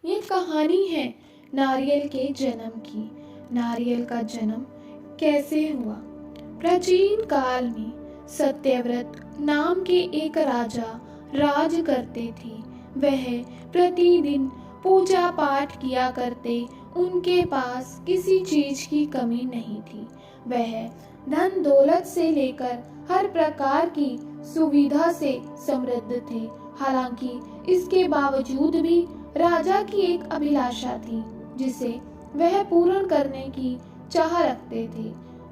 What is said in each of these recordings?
ये कहानी है नारियल के जन्म की। नारियल का जन्म कैसे हुआ? प्राचीन काल में सत्यव्रत नाम के एक राजा राज करते थे। वह प्रतिदिन पूजा पाठ किया करते। उनके पास किसी चीज की कमी नहीं थी। वह धन दौलत से लेकर हर प्रकार की सुविधा से समृद्ध थे। हालांकि इसके बावजूद भी राजा की एक अभिलाषा थी जिसे वह पूर्ण करने की चाह रखते थे।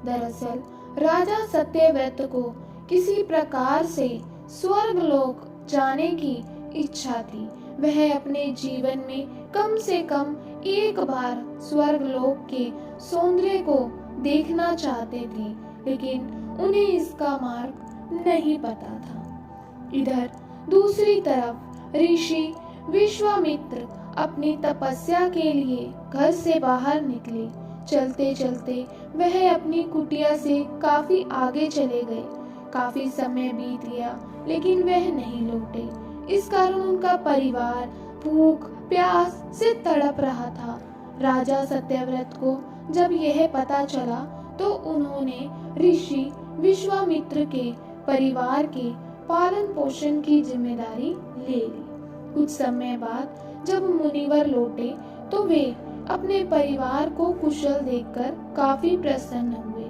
दरअसल राजा सत्यव्रत को किसी प्रकार से स्वर्गलोक जाने की इच्छा थी। वह अपने जीवन में कम से कम एक बार स्वर्गलोक के सौंदर्य को देखना चाहते थे, लेकिन उन्हें इसका मार्ग नहीं पता था। इधर दूसरी तरफ ऋषि विश्वामित्र अपनी तपस्या के लिए घर से बाहर निकले। चलते चलते वह अपनी कुटिया से काफी आगे चले गए। काफी समय बीत गया लेकिन वह नहीं लौटे। इस कारण उनका परिवार भूख प्यास से तड़प रहा था। राजा सत्यव्रत को जब यह पता चला तो उन्होंने ऋषि विश्वामित्र के परिवार के पालन पोषण की जिम्मेदारी ले ली। कुछ समय बाद जब मुनिवर लौटे तो वे अपने परिवार को कुशल देखकर काफी प्रसन्न हुए।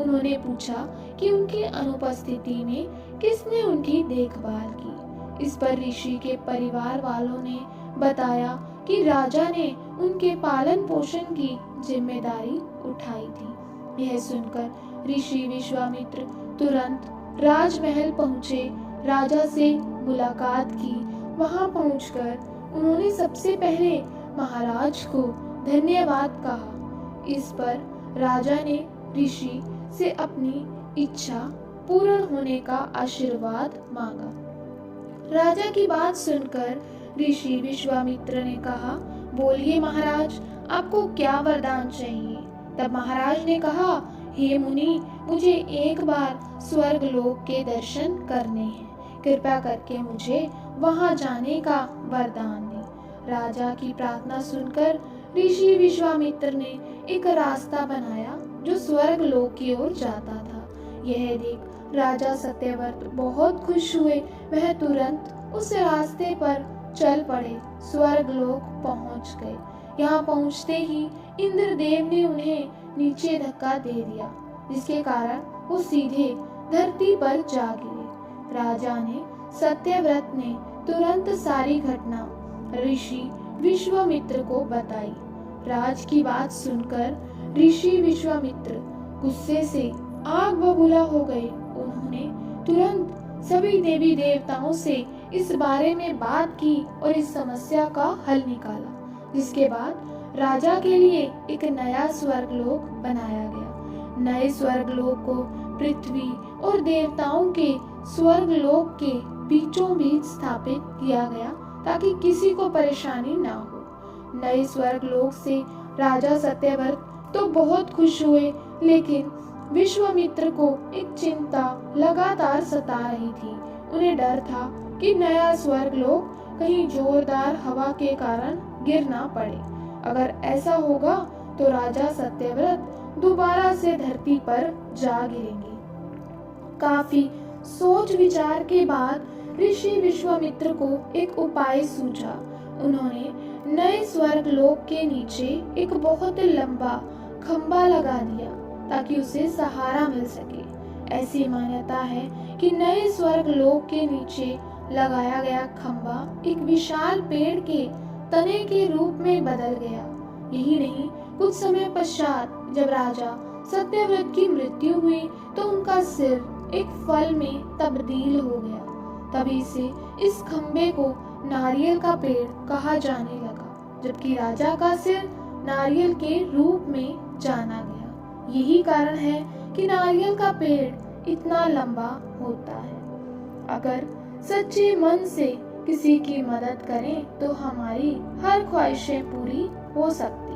उन्होंने पूछा कि उनकी अनुपस्थिति में किसने उनकी देखभाल की। इस पर ऋषि के परिवार वालों ने बताया कि राजा ने उनके पालन पोषण की जिम्मेदारी उठाई थी। यह सुनकर ऋषि विश्वामित्र तुरंत राजमहल पहुंचे। राजा से मुलाकात की। वहां पहुंचकर उन्होंने सबसे पहले महाराज को धन्यवाद कहा। इस पर राजा ने ऋषि से अपनी इच्छा पूर्ण होने का आशीर्वाद मांगा। राजा की बात सुनकर ऋषि विश्वामित्र ने कहा, बोलिए महाराज, आपको क्या वरदान चाहिए? तब महाराज ने कहा, हे मुनि, मुझे एक बार स्वर्गलोक के दर्शन करने हैं। कृपा करके मुझे वहां जाने का वरदान दें। राजा की प्रार्थना सुनकर ऋषि विश्वामित्र ने एक रास्ता बनाया जो स्वर्गलोक की ओर जाता था। यह देख राजा सत्यव्रत बहुत खुश हुए। वह तुरंत उस रास्ते पर चल पड़े। स्वर्गलोक पहुंच गए। यहाँ पहुंचते ही इंद्रदेव ने उन्हें नीचे धक्का दे दिया, जिसके कारण वो सीधे धरती पर जा गिरे। राजा ने सत्यव्रत ने तुरंत सारी घटना ऋषि विश्वामित्र को बताई। राज की बात सुनकर ऋषि विश्वामित्र गुस्से से आग बबूला हो गए। उन्होंने तुरंत सभी देवी देवताओं से इस बारे में बात की और इस समस्या का हल निकाला, जिसके बाद राजा के लिए एक नया स्वर्गलोक बनाया गया। नए स्वर्गलोक को पृथ्वी और देवताओं के स्वर्गलोक के बीचों बीच स्थापित किया गया ताकि किसी को परेशानी ना हो। नए स्वर्गलोक से राजा सत्यव्रत तो बहुत खुश हुए, लेकिन विश्वामित्र को एक चिंता लगातार सता रही थी। उन्हें डर था कि नया स्वर्गलोक कहीं जोरदार हवा के कारण गिर ना पड़े। अगर ऐसा होगा तो राजा सत्यव्रत दोबारा से धरती पर जा गिरेंगे। काफी सोच विचार के बाद ऋषि विश्वामित्र को एक उपाय सूझा। उन्होंने नए स्वर्गलोक के नीचे एक बहुत लंबा खंबा लगा दिया ताकि उसे सहारा मिल सके। ऐसी मान्यता है कि नए स्वर्गलोक के नीचे लगाया गया खंबा एक विशाल पेड़ के तने के रूप में बदल गया। यही नहीं, कुछ समय पश्चात जब राजा सत्यव्रत की मृत्यु हुई तो उनका सिर एक फल में तब्दील हो गया। तभी से इस खंबे को नारियल का पेड़ कहा जाने लगा, जबकि राजा का सिर नारियल के रूप में जाना गया। यही कारण है कि नारियल का पेड़ इतना लंबा होता है। अगर सच्चे मन से किसी की मदद करें तो हमारी हर ख्वाहिशें पूरी हो सकती हैं।